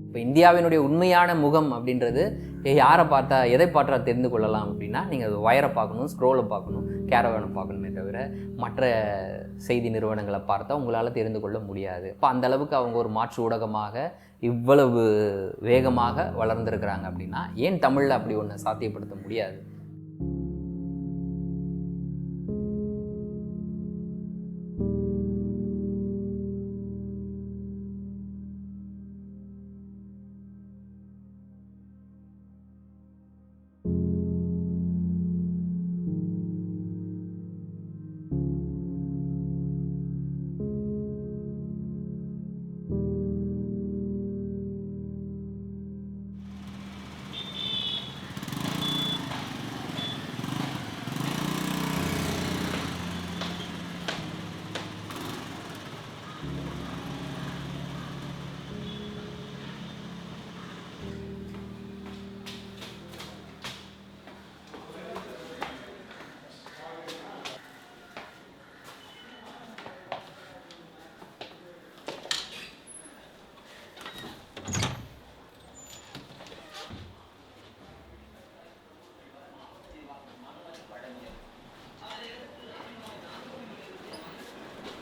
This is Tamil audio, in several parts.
இப்போ இந்தியாவினுடைய உண்மையான முகம் அப்படின்றது யாரை பார்த்தா எதை பார்த்தா தெரிந்து கொள்ளலாம் அப்படின்னா நீங்கள் அது வயரை பார்க்கணும், ஸ்க்ரோலை பார்க்கணும், கேரவேனை பார்க்கணுமே தவிர மற்ற செய்தி நிறுவனங்களை பார்த்தா உங்களால் தெரிந்து கொள்ள முடியாது. இப்போ அந்த அளவுக்கு அவங்க ஒரு மாற்று ஊடகமாக இவ்வளவு வேகமாக வளர்ந்துருக்கிறாங்க அப்படின்னா ஏன் தமிழில் அப்படி ஒன்று சாத்தியப்படுத்த முடியாது?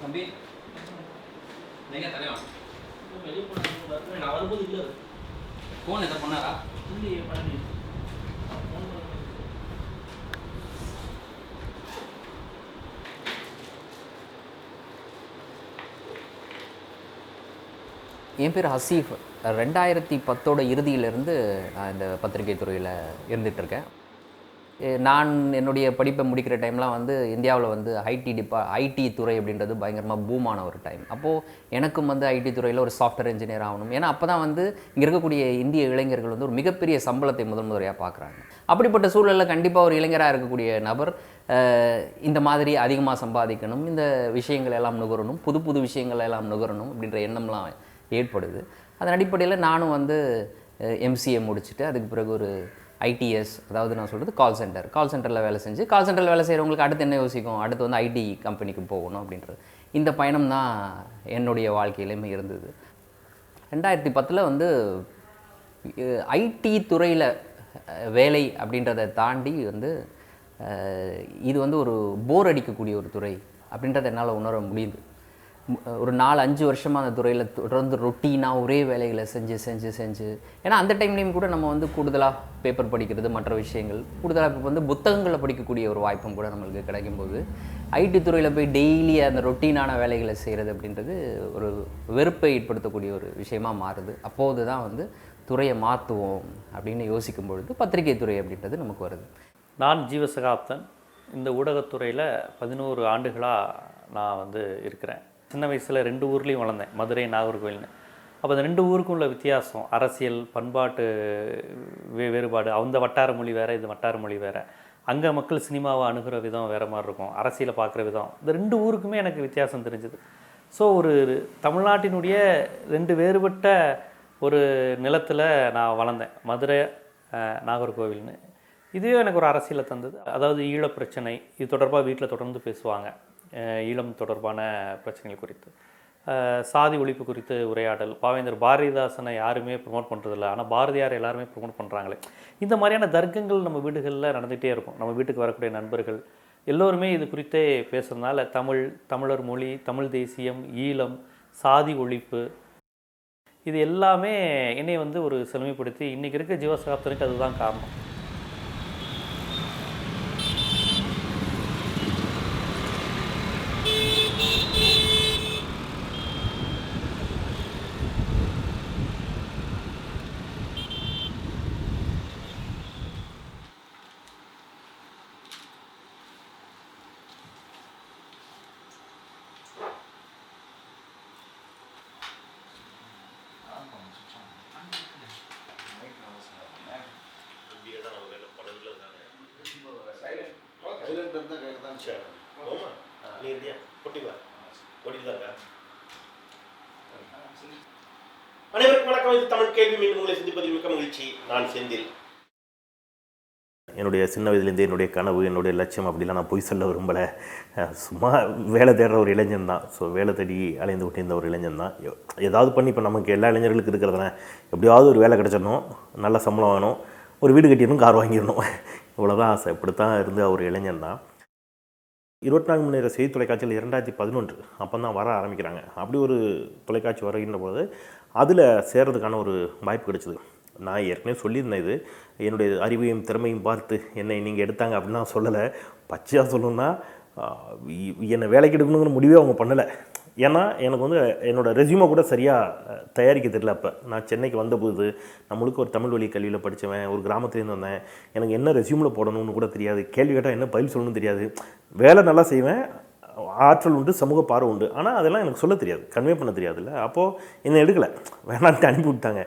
தம்பி நீங்க தனியா வெளியே போன நான் வரும்போது இல்லை ஃபோன் எதை பண்ணாரா? இல்லையே பண்ணி என் பேர் ஹசீஃப். 2010 இறுதியிலிருந்து நான் இந்த பத்திரிகை துறையில் இருந்துகிட்ருக்கேன். நான் என்னுடைய படிப்பை முடிக்கிற டைம்லாம் வந்து இந்தியாவில் வந்து ஐடி துறை அப்படின்றது பயங்கரமாக பூமான ஒரு டைம். அப்போது எனக்கும் வந்து ஐடி துறையில் ஒரு சாஃப்ட்வேர் இன்ஜினியர் ஆகணும். ஏன்னா அப்போ தான் வந்து இங்கே இருக்கக்கூடிய இந்திய இளைஞர்கள் வந்து ஒரு மிகப்பெரிய சம்பளத்தை முறையாக பார்க்குறாங்க. அப்படிப்பட்ட சூழலில் கண்டிப்பாக ஒரு இளைஞராக இருக்கக்கூடிய நபர் இந்த மாதிரி அதிகமாக சம்பாதிக்கணும், இந்த விஷயங்கள் எல்லாம் நுகரணும், புது புது விஷயங்கள் எல்லாம் நுகரணும் அப்படின்ற எண்ணம்லாம் ஏற்படுது. அதன் அடிப்படையில் நானும் வந்து எம்சிஏ முடிச்சுட்டு அதுக்கு பிறகு ஒரு ஐடிஎஸ், அதாவது நான் சொல்கிறது கால் சென்டரில் வேலை செஞ்சு, கால் சென்டரில் வேலை செய்கிறவங்களுக்கு அடுத்து என்ன யோசிக்கும், அடுத்து வந்து ஐடி கம்பெனிக்கு போகணும் அப்படின்றது. இந்த பயணம் தான் என்னுடைய வாழ்க்கையிலையுமே இருந்தது. 2010 வந்து ஐடி துறையில் வேலை அப்படின்றத தாண்டி வந்து இது வந்து ஒரு போர் அடிக்கக்கூடிய ஒரு துறை அப்படின்றத என்னால் உணர முடியுது. ஒரு 4-5 வருஷமாக அந்த துறையில் தொடர்ந்து ரொட்டீனாக ஒரே வேலைகளை செஞ்சு ஏன்னா அந்த டைம்லேயும் கூட நம்ம வந்து கூடுதலாக பேப்பர் படிக்கிறது, மற்ற விஷயங்கள் கூடுதலாக இப்போ வந்து புத்தகங்களை படிக்கக்கூடிய ஒரு வாய்ப்பும் கூட நம்மளுக்கு கிடைக்கும்போது ஐடி துறையில் போய் டெய்லி அந்த ரொட்டீனான வேலைகளை செய்கிறது அப்படின்றது ஒரு வெறுப்பை ஏற்படுத்தக்கூடிய ஒரு விஷயமாக மாறுது. அப்போது தான் வந்து துறையை மாற்றுவோம் அப்படின்னு யோசிக்கும் பொழுது பத்திரிகை துறை அப்படின்றது நமக்கு வருது. நான் ஜீவசகாப்தன். இந்த ஊடகத்துறையில் 11 ஆண்டுகளாக நான் வந்து இருக்கிறேன். சின்ன வயசில் 2 ஊர்லேயும் வளர்ந்தேன், மதுரை, நாகர்கோவில்னு. அப்போ அந்த 2 ஊருக்கும் உள்ள வித்தியாசம், அரசியல், பண்பாட்டு வேறுபாடு, அந்த வட்டார மொழி வேறு, இது வட்டார மொழி வேறு. அங்கே மக்கள் சினிமாவை அணுகிற விதம் வேறு மாதிரி இருக்கும், அரசியலை பார்க்குற விதம். இந்த 2 ஊருக்குமே எனக்கு வித்தியாசம் தெரிஞ்சுது. ஸோ ஒரு தமிழ்நாட்டினுடைய 2 வேறுபட்ட ஒரு நிலத்தில் நான் வளர்ந்தேன், மதுரை, நாகர்கோவில்னு. இதுவே எனக்கு ஒரு அரசியலை தந்தது. அதாவது ஈழப் பிரச்சனை, இது தொடர்பாக வீட்டில் தொடர்ந்து பேசுவாங்க, ஈழம் தொடர்பான பிரச்சனைகள் குறித்து. சாதி ஒழிப்பு குறித்து உரையாடல். பாவேந்தர் பாரதிதாசனை யாருமே ப்ரொமோட் பண்ணுறதில்ல, ஆனால் பாரதியார் எல்லாருமே ப்ரொமோட் பண்ணுறாங்களே. இந்த மாதிரியான தர்க்கங்கள் நம்ம வீடுகளில் நடந்துகிட்டே இருக்கும். நம்ம வீட்டுக்கு வரக்கூடிய நண்பர்கள் எல்லோருமே இது குறித்தே பேசுகிறதுனால தமிழர் மொழி, தமிழ் தேசியம், ஈழம், சாதி ஒழிப்பு, இது எல்லாமே என்னை வந்து ஒரு செழுமைப்படுத்தி இன்றைக்கி இருக்க ஜீவசகாப்தனுக்கு அதுதான் காரணம். அனைவருக்கும் வணக்கம். இது தமிழ் கேள்வி. மீண்டும் உங்களை சந்திப்பதில் மிக்க மகிழ்ச்சி. நான் செந்தில். என்னுடைய சின்ன வயதுலேருந்தே என்னுடைய கனவு, என்னுடைய லட்சியம் அப்படிலாம் நான் பொய் சொல்ல விரும்பலை. சும்மா வேலை தேடுற ஒரு இளைஞன் தான். ஸோ வேலை தேடி அலைந்து கொண்டிருந்த ஒரு இளைஞன் தான். ஏதாவது பண்ணி இப்போ நமக்கு எல்லா இளைஞர்களுக்கு இருக்கிறதுனா எப்படியாவது ஒரு வேலை கிடச்சிடணும், நல்ல சம்பளம் வேணும், ஒரு வீடு கட்டிடணும், கார் வாங்கிடணும், இவ்வளோதான் ஆசை. இப்படித்தான் இருந்து ஒரு இளைஞன் தான். 24 மணி நேர செய்தி தொலைக்காட்சியில் 2011 அப்போ தான் வர ஆரம்பிக்கிறாங்க. அப்படி ஒரு தொலைக்காட்சி வருகின்ற போது அதில் சேர்றதுக்கான ஒரு வாய்ப்பு கிடைச்சிது. நான் ஏற்கனவே சொல்லியிருந்தேன், இது என்னுடைய அறிவையும் திறமையும் பார்த்து என்னை நீங்கள் எடுத்தாங்க அப்படின்னா சொல்லலை. பச்சையாக சொல்லணுன்னா என்னை வேலைக்கு எடுக்கணுங்கிற முடிவே அவங்க பண்ணலை. ஏன்னா எனக்கு வந்து என்னோடய ரெஸ்யூமை கூட சரியாக தயாரிக்க தெரியல. அப்போ நான் சென்னைக்கு வந்தபோது நம்மளுக்கு ஒரு தமிழ் வழி கல்வியில் படித்தவன், ஒரு கிராமத்துலேருந்து வந்தேன். எனக்கு என்ன ரெஸ்யூமில் போடணும்னு கூட தெரியாது. கேள்வி கேட்டால் என்ன பதில் சொல்லணும்னு தெரியாது. வேலை நல்லா செய்வேன், ஆற்றல் உண்டு, சமூக பார்வை உண்டு. ஆனால் அதெல்லாம் எனக்கு சொல்ல தெரியாது, கன்வே பண்ண தெரியாதுல்ல. அப்போது என்னை எடுக்கலை, வேணான்ட்டு அனுப்பி விட்டாங்க.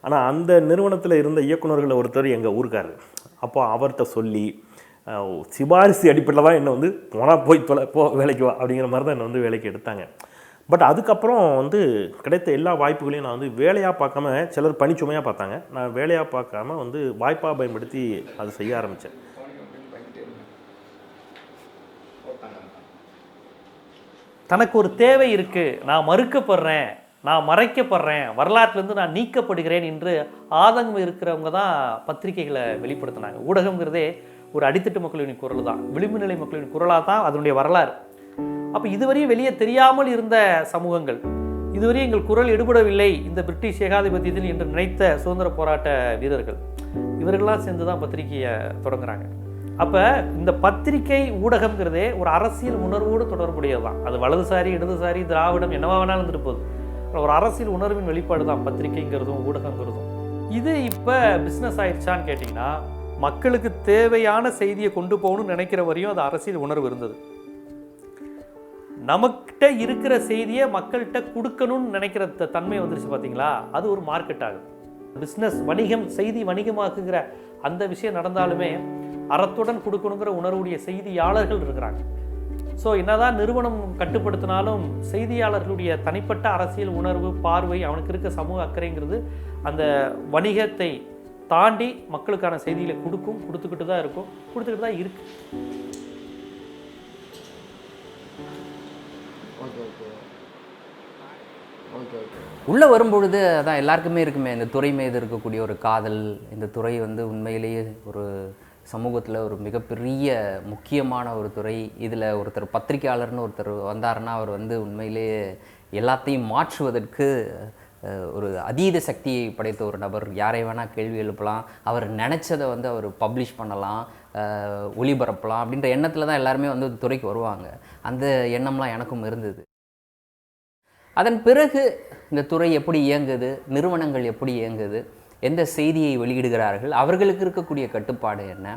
ஆனால் அந்த நிறுவனத்தில் இருந்த இயக்குநர்களை ஒருத்தர் எங்கள் ஊருக்காரர். அப்போது அவர்கிட்ட சொல்லி சிபாரிசு அடிப்படையில் தான் என்னை வந்து போனால் போய் வேலைக்கு வா அப்படிங்கிற மாதிரி தான் என்னை வந்து வேலைக்கு எடுத்தாங்க. பட் அதுக்கப்புறம் வந்து கிடைத்த எல்லா வாய்ப்புகளையும் நான் வந்து வேலையாக பார்க்காம, சிலர் பணிச்சுமையாக பார்த்தாங்க, நான் வேலையாக பார்க்காம வந்து வாய்ப்பாக பயன்படுத்தி அதை செய்ய ஆரம்பித்தேன். தனக்கு ஒரு தேவை இருக்குது, நான் மறுக்கப்படுறேன், நான் மறைக்கப்படுறேன், வரலாற்றிலேருந்து நான் நீக்கப்படுகிறேன் என்று ஆதங்கம் இருக்கிறவங்க தான் பத்திரிகைகளை வெளிப்படுத்தினாங்க. ஊடகங்கிறதே ஒரு அடித்தட்டு மக்களின் குரல் தான், விளிம்பு நிலை மக்களின் குரலாக தான் அதனுடைய வரலாறு. அப்போ இதுவரையும் வெளியே தெரியாமல் இருந்த சமூகங்கள், இதுவரையும் எங்கள் குரல் எடுபடவில்லை இந்த பிரிட்டிஷ் ஏகாதிபத்தியத்தில் என்று நினைத்த சுதந்திர போராட்ட வீரர்கள், இவர்கள்லாம் சேர்ந்து தான் பத்திரிகையை தொடங்குறாங்க. அப்போ இந்த பத்திரிகை ஊடகம்ங்கிறதே ஒரு அரசியல் உணர்வோடு தொடர்புடையது தான். அது வலதுசாரி, இடதுசாரி, திராவிடம் என்னவா வேணாலும் இருந்துட்டு போகுது. ஒரு அரசியல் உணர்வின் வெளிப்பாடு தான் பத்திரிகைங்கிறதும் ஊடகங்கிறதும். இது இப்போ பிஸ்னஸ் ஆயிடுச்சான்னு கேட்டிங்கன்னா, மக்களுக்கு தேவையான செய்தியை கொண்டு போகணும்னு நினைக்கிற வரையும் அது அரசியல் உணர்வு இருந்தது. நமக்கிட்ட இருக்கிற செய்தியை மக்கள்கிட்ட கொடுக்கணும்னு நினைக்கிற தன்மை வந்துருச்சு பார்த்தீங்களா, அது ஒரு மார்க்கெட் ஆகுது. பிஸ்னஸ், வணிகம், செய்தி வணிகமாக்குங்கிற அந்த விஷயம் நடந்தாலுமே அறத்துடன் கொடுக்கணுங்கிற உணர்வுடைய செய்தியாளர்கள் இருக்கிறாங்க. ஸோ என்னதான் நிறுவனம் கட்டுப்படுத்தினாலும் செய்தியாளர்களுடைய தனிப்பட்ட அரசியல் உணர்வு, பார்வை, அவனுக்கு இருக்க சமூக அக்கறைங்கிறது அந்த வணிகத்தை தாண்டி மக்களுக்கான செய்திகளை கொடுத்துக்கிட்டு தான் இருக்கும், கொடுத்துக்கிட்டு தான் இருக்கு. உள்ளே வரும்பொழுது அதான் எல்லாருக்குமே இருக்குமே, இந்த துறை மீது இருக்கக்கூடிய ஒரு காதல். இந்த துறை வந்து உண்மையிலேயே ஒரு சமூகத்தில் ஒரு மிகப்பெரிய முக்கியமான ஒரு துறை. இதில் ஒருத்தர் பத்திரிகையாளர்னு ஒருத்தர் வந்தாருன்னா அவர் வந்து உண்மையிலேயே எல்லாத்தையும் மாற்றுவதற்கு ஒரு அதீத சக்தியை படைத்த ஒரு நபர். யாரை வேணால் கேள்வி எழுப்பலாம், அவர் நினச்சதை வந்து அவர் பப்ளிஷ் பண்ணலாம், ஒளிபரப்பலாம் அப்படின்ற எண்ணத்தில் தான் எல்லாருமே வந்து துறைக்கு வருவாங்க. அந்த எண்ணம்லாம் எனக்கும் இருந்தது. அதன் பிறகு இந்த துறை எப்படி இயங்குது, நிறுவனங்கள் எப்படி இயங்குது, எந்த செய்தியை வெளியிடுகிறார்கள், அவர்களுக்கு இருக்கக்கூடிய கட்டுப்பாடு என்ன,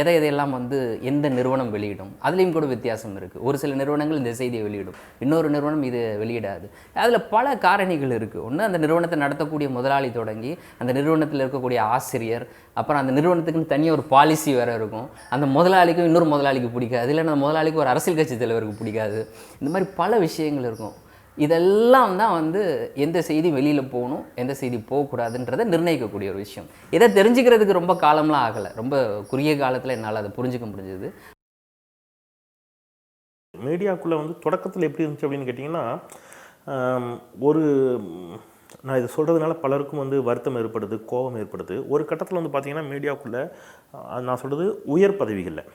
எதையெல்லாம் வந்து எந்த நிறுவனம் வெளியிடும், அதுலேயும் கூட வித்தியாசம் இருக்குது. ஒரு சில நிறுவனங்கள் இந்த செய்தியை வெளியிடும், இன்னொரு நிறுவனம் இது வெளியிடாது. அதில் பல காரணிகள் இருக்குது. ஒன்று, அந்த நிறுவனத்தை நடத்தக்கூடிய முதலாளி தொடங்கி அந்த நிறுவனத்தில் இருக்கக்கூடிய ஆசிரியர், அப்புறம் அந்த நிறுவனத்துக்குன்னு தனியாக ஒரு பாலிசி வேறு இருக்கும். அந்த முதலாளிக்கும் இன்னொரு முதலாளிக்கு பிடிக்காது, இல்லைன்னா அந்த முதலாளிக்கு ஒரு அரசியல் கட்சி தலைவருக்கு பிடிக்காது. இந்த மாதிரி பல விஷயங்கள் இருக்கும். இதெல்லாம் தான் வந்து எந்த செய்தி வெளியில் போகணும், எந்த செய்தி போகக்கூடாதுன்றதை நிர்ணயிக்கக்கூடிய ஒரு விஷயம். இதை தெரிஞ்சுக்கிறதுக்கு ரொம்ப காலம்லாம் ஆகலை, ரொம்ப குறுகிய காலத்தில் என்னால் அதை புரிஞ்சுக்க முடிஞ்சது. மீடியாக்குள்ளே வந்து தொடக்கத்தில் எப்படி இருந்துச்சு அப்படின்னு கேட்டிங்கன்னா, நான் இதை சொல்கிறதுனால பலருக்கும் வந்து வருத்தம் ஏற்படுது, கோபம் ஏற்படுது. ஒரு கட்டத்தில் வந்து பார்த்திங்கன்னா மீடியாவுக்குள்ளே நான் சொல்கிறது உயர் பதவிகளில்,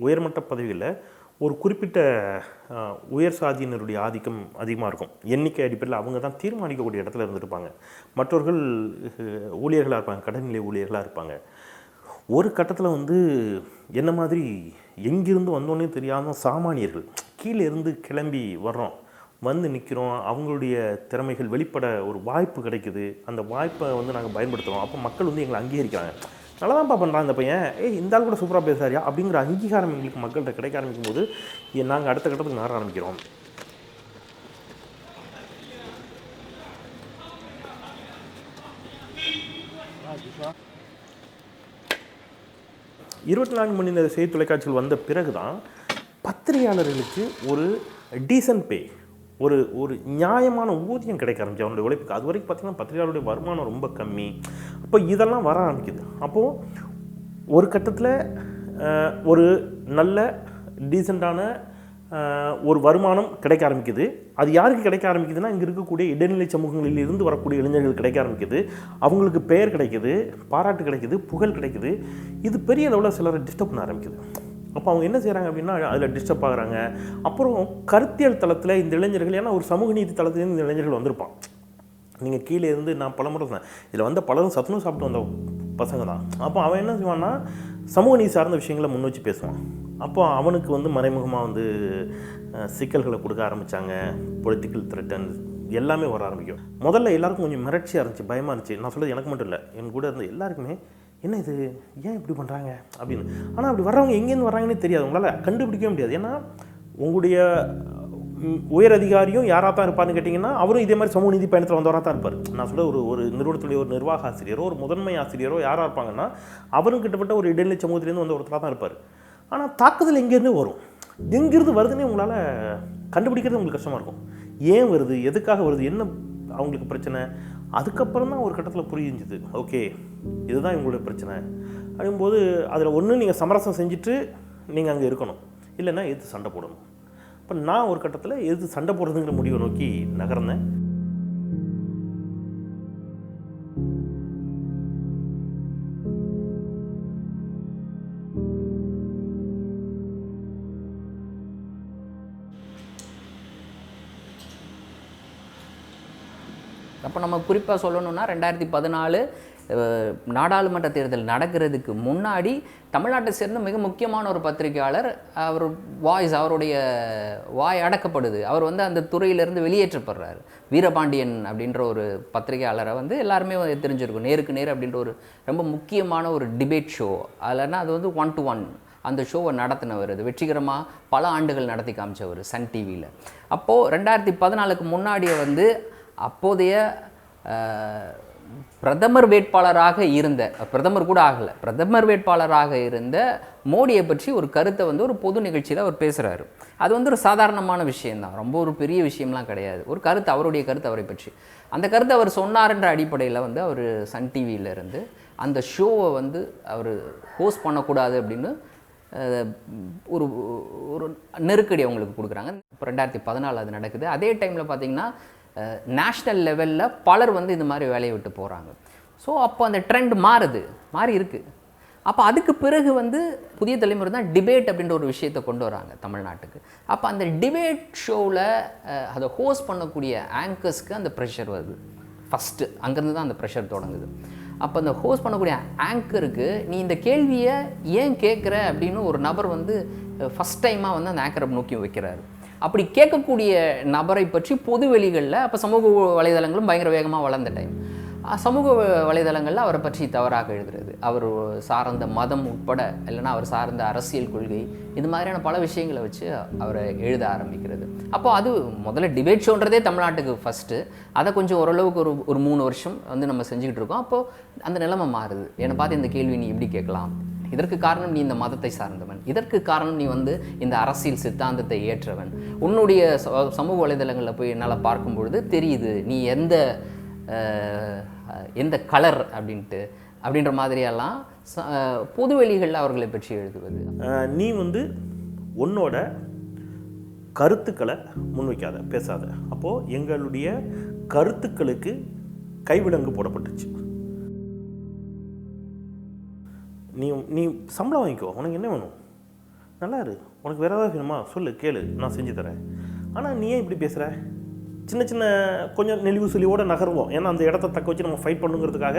உயர்மட்ட பதவிகளில் ஒரு குறிப்பிட்ட உயர் சாதியினருடைய ஆதிக்கம் அதிகமாக இருக்கும். எண்ணிக்கை அடிப்படையில் அவங்க தான் தீர்மானிக்கக்கூடிய இடத்துல இருந்துருப்பாங்க. மற்றவர்கள் ஊழியர்களாக இருப்பாங்க, கடைநிலை ஊழியர்களாக இருப்பாங்க. ஒரு கட்டத்தில் வந்து என்ன மாதிரி எங்கிருந்து வந்தோன்னே தெரியாமல் சாமானியர்கள் கீழே இருந்து கிளம்பி வர்றோம், வந்து நிற்கிறோம், அவங்களுடைய திறமைகள் வெளிப்பட ஒரு வாய்ப்பு கிடைக்குது. அந்த வாய்ப்பை வந்து நாங்கள் பயன்படுத்துகிறோம். அப்போ மக்கள் வந்து எங்களை அங்கீகரிக்கிறாங்க. நல்லா தான்ப்பா பண்ணுறான் இந்த பையன், இந்த ஆள் கூட சூப்பராக பேசுகிறாரியா அப்படிங்கிற அங்கீகாரம் எங்களுக்கு மக்கள்கிட்ட கிடைக்க ஆரம்பிக்கும் போது நாங்கள் அடுத்த கட்டத்துக்கு மாற ஆரம்பிக்கிறோம். இருபத்தி 24 மணி நேர செய்தி தொலைக்காட்சிகள் வந்த பிறகு தான் பத்திரிகையாளர்களுக்கு ஒரு டீசன்ட் பே, ஒரு நியாயமான ஊதியம் கிடைக்க ஆரம்பிச்சு அவனுடைய உழைப்புக்கு. அது வரைக்கும் பார்த்திங்கன்னா பத்திரிகையாளருடைய வருமானம் ரொம்ப கம்மி. அப்போ இதெல்லாம் வர ஆரம்பிக்குது. அப்போது ஒரு கட்டத்தில் ஒரு நல்ல டீசெண்டான ஒரு வருமானம் கிடைக்க ஆரம்பிக்குது. அது யாருக்கு கிடைக்க ஆரம்பிக்குதுன்னா, இங்கே இருக்கக்கூடிய இடைநிலை சமூகங்களில் இருந்து வரக்கூடிய இளைஞர்கள் கிடைக்க ஆரம்பிக்குது. அவங்களுக்கு பெயர் கிடைக்குது, பாராட்டு கிடைக்குது, புகழ் கிடைக்குது. இது பெரிய அளவில் சிலரை டிஸ்டர்ப் பண்ண ஆரம்பிக்குது. அப்போ அவங்க என்ன செய்கிறாங்க அப்படின்னா, அதில் டிஸ்டர்ப் ஆகுறாங்க. அப்புறம் கருத்தியல் தளத்தில் இந்த இளைஞர்கள், ஏன்னா ஒரு சமூக நீதி தளத்துலேருந்து இந்த இளைஞர்கள் வந்திருப்பான். நீங்கள் கீழே இருந்து நான் பல முறை சொன்னேன், இதில் வந்த பலரும் சத்துணவு சாப்பிட்டு வந்த பசங்க தான். அப்போ அவன் என்ன செய்வான்னா, சமூக நீதி சார்ந்த விஷயங்களை முன் வச்சு பேசுவான். அப்போ அவனுக்கு வந்து மறைமுகமாக வந்து சிக்கல்களை கொடுக்க ஆரம்பித்தாங்க. பொலிட்டிக்கல் த்ரெட்டன்ஸ் எல்லாமே வர ஆரம்பிக்கும். முதல்ல எல்லாருக்கும் கொஞ்சம் மிரட்சியாக இருந்துச்சு, பயமாக இருந்துச்சு. நான் சொல்கிறது எனக்கு மட்டும் இல்லை, என் கூட இருந்த எல்லாருக்குமே என்ன இது, ஏன் இப்படி பண்ணுறாங்க அப்படின்னு. ஆனால் அப்படி வர்றவங்க எங்கேருந்து வர்றாங்கன்னே தெரியாது, உங்களால் கண்டுபிடிக்கவே முடியாது. ஏன்னா உங்களுடைய உயர் அதிகாரியும் யாராக தான் இருப்பார்னு கேட்டிங்கன்னா, அவரும் இதே மாதிரி சமூக நீதி பயணத்தில் வந்தவராக தான் இருப்பார். நான் சொல்ல ஒரு நிறுவனத்துடைய ஒரு நிர்வாக ஆசிரியரோ ஒரு முதன்மை ஆசிரியரோ யாராக இருப்பாங்கன்னா, அவரும் கிட்டத்தட்ட ஒரு இடைநிலை சமூகத்திலேருந்து வந்த ஒருத்தராக தான் இருப்பார். ஆனால் தாக்குதல் எங்கேருந்து வரும், எங்கேருந்து வருதுன்னே உங்களால் கண்டுபிடிக்கிறது உங்களுக்கு கஷ்டமாக இருக்கும். ஏன் வருது, எதுக்காக வருது, என்ன அவங்களுக்கு பிரச்சனை. அதுக்கப்புறம் தான் ஒரு கட்டத்தில் புரிஞ்சுது, ஓகே இதுதான் இவங்களுடைய பிரச்சனை அப்படிங்கும்போது, அதில் ஒன்று நீங்கள் சமரசம் செஞ்சுட்டு நீங்கள் அங்கே இருக்கணும், இல்லைன்னா எதிர்த்து சண்டை போடணும். இப்போ நான் ஒரு கட்டத்தில் எதிர்த்து சண்டை போடுறதுங்கிற முடிவை நோக்கி நகர்ந்தேன். அப்போ நம்ம குறிப்பாக சொல்லணும்னா 2014 நாடாளுமன்ற தேர்தல் நடக்கிறதுக்கு முன்னாடி தமிழ்நாட்டை சேர்ந்த மிக முக்கியமான ஒரு பத்திரிகையாளர், அவர் வாய்ஸ், அவருடைய வாய் அடக்கப்படுது. அவர் வந்து அந்த துறையிலேருந்து வெளியேற்றப்படுறாரு. வீரபாண்டியன் அப்படின்ற ஒரு பத்திரிகையாளரை வந்து எல்லாருமே தெரிஞ்சிருக்கும். நேருக்கு நேர் அப்படின்ற ஒரு ரொம்ப முக்கியமான ஒரு டிபேட் ஷோ. அதில்னா அது வந்து 1 to 1 அந்த ஷோவை நடத்தினவர், அது வெற்றிகரமாக பல ஆண்டுகள் நடத்தி காமிச்சவர் சன் டிவியில். அப்போது 2014க்கு முன்னாடியே வந்து அப்போதைய பிரதமர் வேட்பாளராக இருந்த, பிரதமர் கூட ஆகலை, பிரதமர் வேட்பாளராக இருந்த மோடியை பற்றி ஒரு கருத்தை வந்து ஒரு பொது நிகழ்ச்சியில் அவர் பேசுகிறாரு. அது வந்து ஒரு சாதாரணமான விஷயந்தான், ரொம்ப ஒரு பெரிய விஷயம்லாம் கிடையாது. ஒரு கருத்து, அவருடைய கருத்து அவரை பற்றி. அந்த கருத்தை அவர் சொன்னார்ன்ற அடிப்படையில் வந்து அவர் சன் டிவியிலேருந்து அந்த ஷோவை வந்து அவர் ஹோஸ்ட் பண்ணக்கூடாது அப்படின்னு ஒரு ஒரு நெருக்கடி அவங்களுக்கு கொடுக்குறாங்க. இப்போ 2014 அது நடக்குது. அதே டைமில் பார்த்திங்கன்னா நேஷ்னல் லெவலில் பலர் வந்து இந்த மாதிரி வேலையை விட்டு போகிறாங்க. ஸோ அப்போ அந்த ட்ரெண்ட் மாறி இருக்குது. அப்போ அதுக்கு பிறகு வந்து புதிய தலைமுறை தான் டிபேட் அப்படின்ற ஒரு விஷயத்தை கொண்டு வராங்க தமிழ்நாட்டுக்கு. அப்போ அந்த டிபேட் ஷோவில் அதை ஹோஸ்ட் பண்ணக்கூடிய ஆங்கர்ஸ்க்கு அந்த ப்ரெஷர் வருது. ஃபஸ்ட்டு அங்கேருந்து தான் அந்த ப்ரெஷர் தொடங்குது. அப்போ அந்த ஹோஸ்ட் பண்ணக்கூடிய ஆங்கருக்கு நீ இந்த கேள்வியை ஏன் கேட்குற அப்படின்னு ஒரு நபர் வந்து ஃபஸ்ட் டைமாக வந்து அந்த ஆங்கரை நோக்கி வைக்கிறாரு. அப்படி கேட்கக்கூடிய நபரை பற்றி பொது வெளிகளில், அப்போ சமூக வலைதளங்களும் பயங்கர வேகமாக வளர்ந்த டைம், சமூக வலைதளங்களில் அவரை பற்றி தவறாக எழுதுறது, அவர் சார்ந்த மதம் உட்பட, இல்லைன்னா அவர் சார்ந்த அரசியல் கொள்கை, இது மாதிரியான பல விஷயங்களை வச்சு அவரை எழுத ஆரம்பிக்கிறது. அப்போது அது முதல்ல டிபேட் ஷோன்றதே தமிழ்நாட்டுக்கு ஃபஸ்ட்டு. அதை கொஞ்சம் ஓரளவுக்கு ஒரு 3 வருஷம் வந்து நம்ம செஞ்சுக்கிட்டு இருக்கோம். அப்போது அந்த நிலைமை மாறுது. என்னை பார்த்து இந்த கேள்வி நீ எப்படி கேட்கலாம், இதற்கு காரணம் நீ இந்த மதத்தை சார்ந்தவன், இதற்கு காரணம் நீ வந்து இந்த அரசியல் சித்தாந்தத்தை ஏற்றவன், உன்னுடைய சமூக வலைதளங்களில் போய் என்னால் பார்க்கும்பொழுது தெரியுது நீ எந்த கலர் அப்படின்ற மாதிரியெல்லாம் பொதுவெளிகளில் அவர்களை பற்றி எழுதுவது. நீ வந்து உன்னோட கருத்துக்களை முன்வைக்காத, பேசாத. அப்போது எங்களுடைய கருத்துக்களுக்கு கைவிலங்கு போடப்பட்டுச்சு. நீ சம்பளம் வாங்கிக்கோ, உனக்கு என்ன வேணும், நல்லா இரு, உனக்கு வேறு ஏதாவது வேணுமா சொல்லு, கேளு, நான் செஞ்சு தரேன். ஆனால் நீ ஏன் இப்படி பேசுகிற, சின்ன கொஞ்சம் நெளிவு சொல்லியோடு நகருவோம். ஏன்னா அந்த இடத்த தக்க வச்சு நம்ம ஃபைட் பண்ணுங்கிறதுக்காக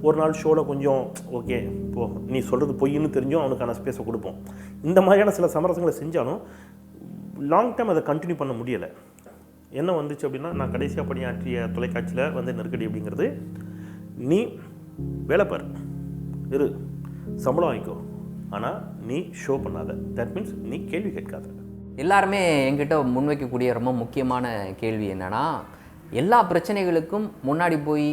ஒரு நாள் ஷோவில் கொஞ்சம் ஓகே இப்போது நீ சொல்கிறது பொய்ன்னு தெரிஞ்சும் அவனுக்கான ஸ்பேஸை கொடுப்போம். இந்த மாதிரியான சில சமரசங்களை செஞ்சாலும் லாங் டைம் அதை கண்டினியூ பண்ண முடியலை. என்ன வந்துச்சு அப்படின்னா, நான் கடைசியாக பணியாற்றிய தொலைக்காட்சியில் வந்து நெருக்கடி அப்படிங்கிறது, நீ வேலை பார், இரு, சம்பளம் வாங்கிக்கோ, ஆனால் நீ ஷோ பண்ணாத. தட் மீன்ஸ் நீ கேள்வி கேட்காத. எல்லாருமே என்கிட்ட முன்வைக்கக்கூடிய ரொம்ப முக்கியமான கேள்வி என்னென்னா, எல்லா பிரச்சனைகளுக்கும் முன்னாடி போய்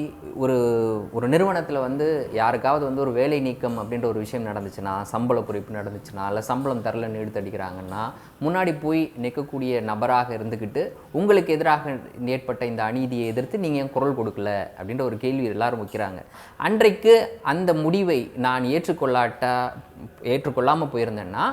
ஒரு நிறுவனத்தில் வந்து யாருக்காவது வந்து ஒரு வேலை நீக்கம் அப்படின்ற ஒரு விஷயம் நடந்துச்சுன்னா, சம்பள குறைப்பு நடந்துச்சுன்னா, இல்லை சம்பளம் தரலன்னு எடுத்தடிக்கிறாங்கன்னா, முன்னாடி போய் நிற்கக்கூடிய நபராக இருந்துக்கிட்டு உங்களுக்கு எதிராக ஏற்பட்ட இந்த அநீதியை எதிர்த்து நீங்கள் ஏன் குரல் கொடுக்கல அப்படின்ற ஒரு கேள்வி எல்லாரும் வைக்கிறாங்க. அன்றைக்கு அந்த முடிவை நான் ஏற்றுக்கொள்ளாமல் போயிருந்தேன்னா,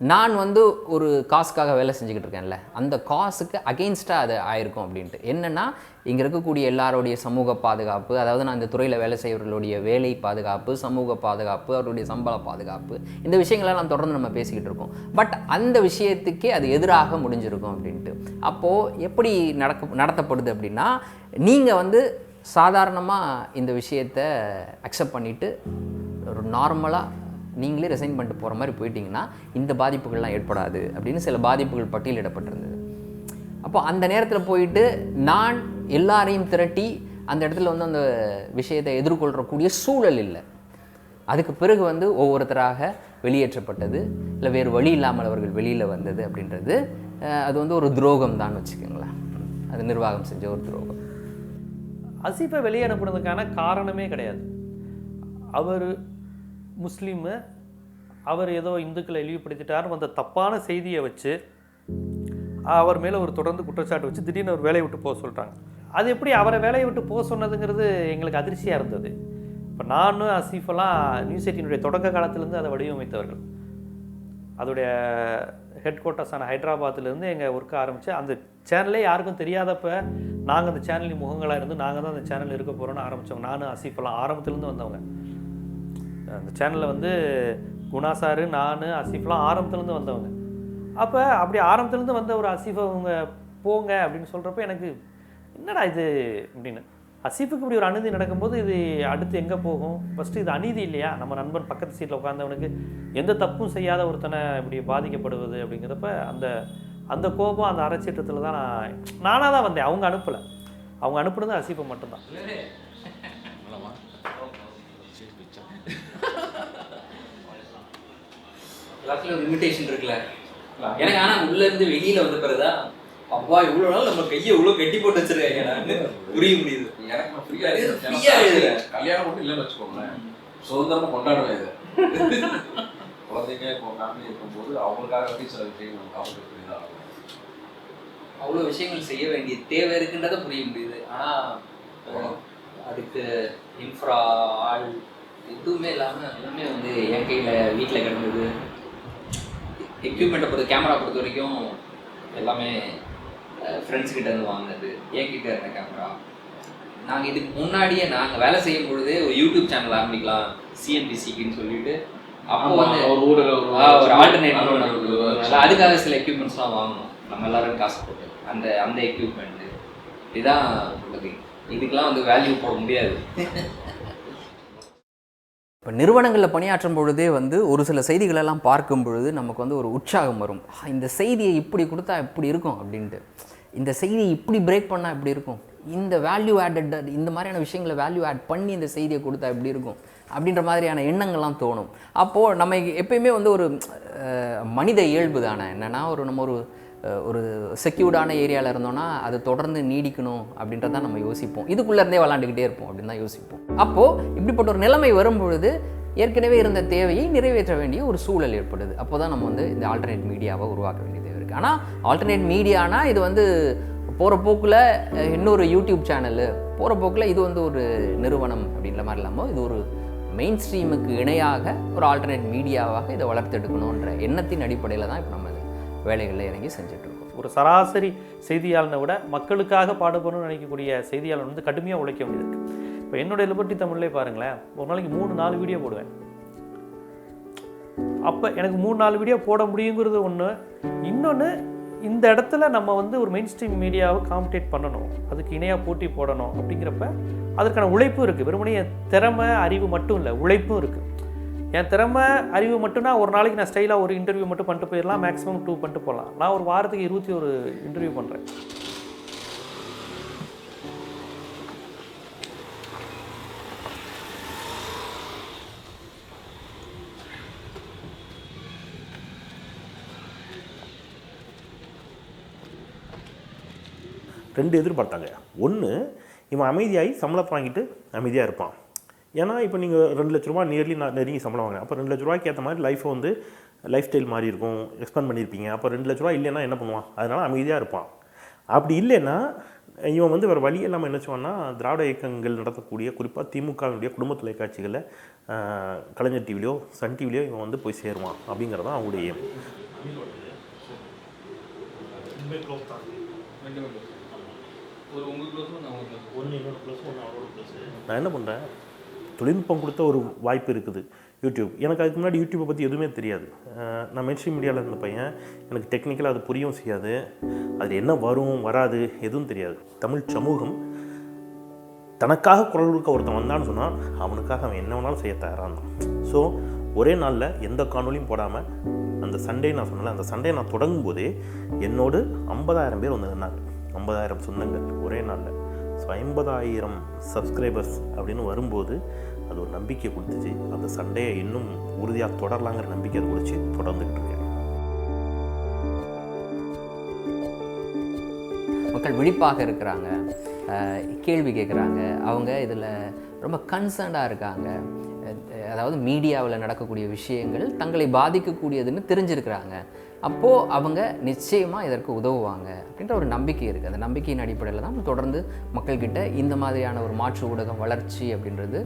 நான் வந்து ஒரு காசுக்காக வேலை செஞ்சுக்கிட்டு இருக்கேன்ல, அந்த காசுக்கு அகெயின்ஸ்டாக அது ஆயிருக்கும் அப்படின்ட்டு. என்னென்னா, இங்கே இருக்கக்கூடிய எல்லாருடைய சமூக பாதுகாப்பு, அதாவது நான் இந்த துறையில் வேலை செய்கிறவர்களுடைய வேலை பாதுகாப்பு, சமூக பாதுகாப்பு, அவருடைய சம்பள பாதுகாப்பு, இந்த விஷயங்களெல்லாம் தொடர்ந்து நம்ம பேசிக்கிட்டு இருக்கோம். பட் அந்த விஷயத்துக்கே அது எதிராக முடிஞ்சிருக்கும் அப்படின்ட்டு. அப்போது எப்படி நடத்தப்படுது அப்படின்னா, நீங்கள் வந்து சாதாரணமாக இந்த விஷயத்தை அக்செப்ட் பண்ணிவிட்டு ஒரு நார்மலாக நீங்களே ரிசைன் பண்ணிட்டு போகிற மாதிரி போயிட்டீங்கன்னா இந்த பாதிப்புகள்லாம் ஏற்படாது அப்படின்னு சில பாதிப்புகள் பட்டியலிடப்பட்டிருந்தது. அப்போ அந்த நேரத்தில் போயிட்டு நான் எல்லாரையும் திரட்டி அந்த இடத்துல வந்து அந்த விஷயத்தை எதிர்கொள்ளக்கூடிய சூழல் இல்லை. அதுக்கு பிறகு வந்து ஒவ்வொருத்தராக வெளியேற்றப்பட்டது, இல்லை வேறு வழி இல்லாமல் அவர்கள் வெளியில் வந்தது அப்படின்றது அது வந்து ஒரு துரோகம் தான் வச்சுக்கோங்களேன். அது நிர்வாகம் செஞ்ச ஒரு துரோகம். ஹசீஃபை வெளியே அனுப்புனதுக்கான காரணமே கிடையாது. அவர் முஸ்லீமு, அவர் ஏதோ இந்துக்களை இழிவுபடுத்திட்டாருன்னு வந்த தப்பான செய்தியை வச்சு அவர் மேலே ஒரு தொடர்ந்து குற்றச்சாட்டு வச்சு திடீர்னு அவர் வேலையை விட்டு போக சொல்கிறாங்க. அது எப்படி அவரை வேலையை விட்டு போக சொன்னதுங்கிறது எங்களுக்கு அதிர்ச்சியாக இருந்தது. இப்போ நானும் ஹசீஃபெல்லாம் நியூஸ் 18 தொடக்க காலத்திலேருந்து அதை வடிவமைத்தவர்கள். அதோடைய ஹெட் குவார்ட்டர்ஸான ஹைதராபாத்திலேருந்து எங்கள் ஒர்க்க ஆரம்பித்து அந்த சேனலே யாருக்கும் தெரியாதப்போ நாங்கள் அந்த சேனலின் முகங்களாக இருந்து நாங்கள் தான் அந்த சேனல் இருக்க போகிறோன்னு ஆரம்பித்தவங்க. நானும் ஹசீஃபெல்லாம் ஆரம்பத்துலேருந்து வந்தவங்க. அந்த சேனலில் வந்து குணா சாரு, நான், ஹசீஃப்லாம் ஆரம்பத்துலேருந்து வந்தவங்க. அப்போ அப்படி ஆரம்பத்துலேருந்து வந்த ஒரு ஹசீஃபை அவங்க போங்க அப்படின்னு சொல்கிறப்ப எனக்கு என்னடா இது அப்படின்னு. ஹசீஃபுக்கு இப்படி ஒரு அநீதி நடக்கும்போது இது அடுத்து எங்கே போகும்? ஃபஸ்ட்டு இது அநீதி இல்லையா? நம்ம நண்பன் பக்கத்து சீட்டில் உட்காந்தவனுக்கு எந்த தப்பும் செய்யாத ஒருத்தனை இப்படி பாதிக்கப்படுவது அப்படிங்கிறப்ப அந்த கோபம், அந்த அறச்சீற்றத்தில் தான் நானாக தான் வந்தேன். அவங்க அனுப்பலை. அவங்க அனுப்புனது ஹசீஃபை மட்டும்தான். எல்லாத்துலேயும் ஒரு லிமிட்டேஷன் இருக்குல்ல எனக்கு. ஆனால் உள்ளேருந்து வெளியில் வந்த பிறகுதான் அப்பா இவ்வளோ நாள் நம்ம கையை இவ்வளோ கட்டி போட்டு வச்சிருக்காங்க நான் புரிய முடியுது. எனக்கு நான் ஃப்ரீயாக எழுதுறேன். கல்யாணம் மட்டும் இல்லைன்னு வச்சுக்கோங்களேன், சுதந்திரமாக கொண்டாடுவேன். இது குழந்தைங்க இப்போ ஃபேமிலி இருக்கும்போது அவங்களுக்காக சில விஷயங்கள் அவங்களுக்கு புரியுதான், அவ்வளோ விஷயங்கள் செய்ய வேண்டிய தேவை இருக்குன்றதை புரிய முடியுது. ஆனால் அதுக்கு இன்ஃப்ரா ஆள் எதுவுமே இல்லாமல் எல்லாமே வந்து என் கையில் வீட்டில் கிடந்தது. எக்யூப்மெண்ட்டை பொறுத்த கேமரா பொறுத்த வரைக்கும் எல்லாமே ஃப்ரெண்ட்ஸ்கிட்ட இருந்து வாங்கினது. என்கிட்ட இருந்த கேமரா நாங்கள் இதுக்கு முன்னாடியே நாங்கள் வேலை செய்யும் பொழுது ஒரு யூடியூப் சேனல் ஆரம்பிக்கலாம் சிஎன்பிசிக்குன்னு சொல்லிட்டு அப்போ வந்து ஒரு ஆல்டர்னேட்டிவ் அதுக்காக சில எக்யூப்மெண்ட்ஸ்லாம் வாங்கணும் நம்ம எல்லாரும் காசு போட்டு. அந்த எக்யூப்மெண்ட்டு இதுதான் உள்ளது. இதுக்கெலாம் வந்து வேல்யூ போட முடியாது. இப்போ நிறுவனங்களில் பணியாற்றும் பொழுதே வந்து ஒரு சில செய்திகளெல்லாம் பார்க்கும் பொழுது நமக்கு வந்து ஒரு உற்சாகம் வரும். இந்த செய்தியை இப்படி கொடுத்தா இப்படி இருக்கும் அப்படின்ட்டு, இந்த செய்தியை இப்படி பிரேக் பண்ணால் இப்படி இருக்கும், இந்த வேல்யூ ஆடட் இந்த மாதிரியான விஷயங்களை வேல்யூ ஆட் பண்ணி இந்த செய்தியை கொடுத்தா இப்படி இருக்கும் அப்படின்ற மாதிரியான எண்ணங்கள்லாம் தோணும். அப்போது நம்ம எப்பயுமே வந்து ஒரு மனித இயல்பு தானே என்னென்னா, நம்ம ஒரு செக்யூர்டான ஏரியாவில் இருந்தோம்னா அது தொடர்ந்து நீடிக்கணும் அப்படின்றதான் நம்ம யோசிப்போம். இதுக்குள்ளேருந்தே விளாண்டுக்கிட்டே இருப்போம் அப்படின்னு தான் யோசிப்போம். அப்போது இப்படிப்பட்ட ஒரு நிலைமை வரும்பொழுது ஏற்கனவே இருந்த தேவையை நிறைவேற்ற வேண்டிய ஒரு சூழல் ஏற்படுது. அப்போ தான் நம்ம வந்து இந்த ஆல்டர்னேட் மீடியாவை உருவாக்க வேண்டிய தேவை இருக்குது. ஆனால் ஆல்டர்னேட் மீடியானா இது வந்து போகிற போக்கில் இன்னொரு யூடியூப் சேனலு, போகிற போக்கில் இது வந்து ஒரு நிறுவனம் அப்படின்ற மாதிரி இல்லாமல் இது ஒரு மெயின் ஸ்ட்ரீமுக்கு இணையாக ஒரு ஆல்டர்னேட் மீடியாவாக இதை வளர்த்தெடுக்கணுன்ற எண்ணத்தின் அடிப்படையில் தான் இப்போ நம்ம வேலைகளில் இறங்கி செஞ்சுட்ருக்கோம். ஒரு சராசரி செய்தியாளனை விட மக்களுக்காக பாடுபடணும்னு நினைக்கக்கூடிய செய்தியாளன் வந்து கடுமையாக உழைக்க வேண்டியது இருக்குது. இப்போ என்னுடைய லிபர்ட்டி தமிழ்லேயே பாருங்களேன், ஒரு நாளைக்கு 3-4 வீடியோ போடுவேன். அப்போ எனக்கு 3-4 வீடியோ போட முடியுங்கிறது ஒன்று. இன்னொன்று, இந்த இடத்துல நம்ம வந்து ஒரு மெயின் ஸ்ட்ரீம் மீடியாவை காம்படேட் பண்ணணும், அதுக்கு இணையாக போட்டி போடணும் அப்படிங்கிறப்ப அதற்கான உழைப்பும் இருக்குது. வெறுமனே திறமை அறிவு மட்டும் இல்லை, உழைப்பும் இருக்குது. என் திறமை அறிவு மட்டும்னா ஒரு நாளைக்கு நான் ஸ்டைலாக ஒரு இன்டர்வியூ மட்டும் பண்ணிட்டு போயிடலாம், மேக்ஸிமம் 2 பண்ணிட்டு போகலாம். நான் ஒரு வாரத்துக்கு 21 இன்டர்வியூ பண்ணுறேன். 2 எதிர்பார்த்தாங்க. ஒன்று, இவன் அமைதியாகி சம்பளத்தை வாங்கிட்டு அமைதியாக இருப்பான். ஏன்னா இப்போ நீங்கள் 2 லட்ச ரூபா நியர்லி நெருங்கி சம்பளம் வாங்க, அப்போ 2 லட்ச ரூபாய்க்கு ஏற்ற மாதிரி லைஃப்பை வந்து லைஃப் ஸ்டைல் மாறி இருக்கும், எக்ஸ்பெண்ட் பண்ணியிருப்பீங்க. அப்போ 2 லட்ச ரூபா இல்லைன்னா என்ன பண்ணுவான்? அதனால் அமைதியாக இருப்பான். அப்படி இல்லைன்னா இவன் வந்து வேறு வழி இல்லாமல் என்ன செய்வான்னா, திராவிட இயக்கங்கள் நடத்தக்கூடிய குறிப்பாக திமுகவினுடைய குடும்ப தொலைக்காட்சிகளில் கலைஞர் டிவிலையோ சன் டிவிலையோ இவன் வந்து போய் சேருவான் அப்படிங்கிறதான் அவங்களுடைய எய்ம். நான் என்ன பண்ணுறேன், தொழில்நுட்பம் கொடுத்த ஒரு வாய்ப்பு இருக்குது யூடியூப். எனக்கு அதுக்கு முன்னாடி யூடியூப்பை பற்றி எதுவுமே தெரியாது. நான் மெயின்ஸ்ட்ரீம் மீடியாவில் இருந்த பையன், எனக்கு டெக்னிக்கலாக அது புரியவும் செய்யாது, அது என்ன வரும் வராது எதுவும் தெரியாது. தமிழ் சமூகம் தனக்காக குரல் கொடுக்க ஒருத்தன் வந்தான்னு சொன்னால் அவனுக்காக அவன் என்ன வேணாலும் செய்ய தயாராக இருந்தான். ஸோ ஒரே நாளில் எந்த காணொலியும் போடாமல் அந்த சண்டே நான் சொன்னல, அந்த சண்டே நான் தொடங்கும் போதே என்னோடு 50,000 பேர் வந்து நின்னாங்க. 50,000 சொந்தங்கள் ஒரே நாளில். ஸோ 50,000 சப்ஸ்கிரைபர்ஸ் அப்படின்னு வரும்போது அது ஒரு நம்பிக்கை கொடுத்துச்சு. அந்த சண்டையை இன்னும் உறுதியாக தொடரலாங்கிற நம்பிக்கை அதை கொடுத்து தொடர்ந்துக்கிட்டு இருக்கேன். மக்கள் விழிப்பாக இருக்கிறாங்க, கேள்வி கேட்குறாங்க, அவங்க இதில் ரொம்ப கன்சர்ன்டாக இருக்காங்க. அதாவது மீடியாவில் நடக்கக்கூடிய விஷயங்கள் தங்களை பாதிக்கக்கூடியதுன்னு தெரிஞ்சிருக்கிறாங்க. அப்போது அவங்க நிச்சயமாக இதற்கு உதவுவாங்க அப்படின்ற ஒரு நம்பிக்கை இருக்குது. அந்த நம்பிக்கையின் அடிப்படையில் தான் தொடர்ந்து மக்கள்கிட்ட இந்த மாதிரியான ஒரு மாற்று ஊடகம் வளர்ச்சி அப்படின்றது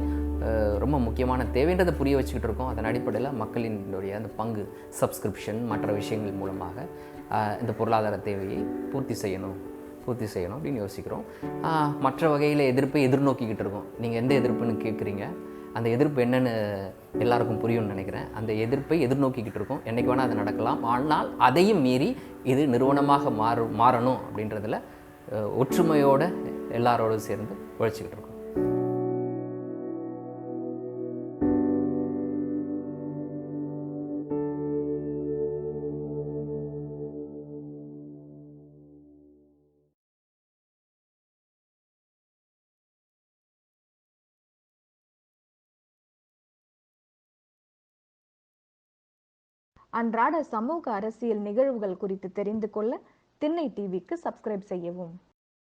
ரொம்ப முக்கியமான தேவைன்றதை புரிய வச்சுக்கிட்டு இருக்கோம். அதன் அடிப்படையில் மக்களினுடைய அந்த பங்கு, சப்ஸ்கிரிப்ஷன், மற்ற விஷயங்கள் மூலமாக இந்த பொருளாதார தேவையை பூர்த்தி செய்யணும் அப்படின்னு யோசிக்கிறோம். மற்ற வகையில் எதிர்ப்பை எதிர்நோக்கிக்கிட்டு இருக்கோம். நீங்கள் எந்த எதிர்ப்புன்னு கேட்குறீங்க, அந்த எதிர்ப்பு என்னென்னு எல்லாருக்கும் புரியும்னு நினைக்கிறேன். அந்த எதிர்ப்பை எதிர்நோக்கிக்கிட்டு இருக்கோம். என்றைக்கு வேணால் அது நடக்கலாம். ஆனால் அதையும் மீறி இது நிறுவனமாக மாறணும் அப்படின்றதில் ஒற்றுமையோடு எல்லாரோடும் சேர்ந்து உழைச்சிக்கிட்டு இருக்கோம். அன்றாட சமூக அரசியல் நிகழ்வுகள் குறித்து தெரிந்து கொள்ள திண்ணை டிவிக்கு சப்ஸ்கிரைப் செய்யவும்.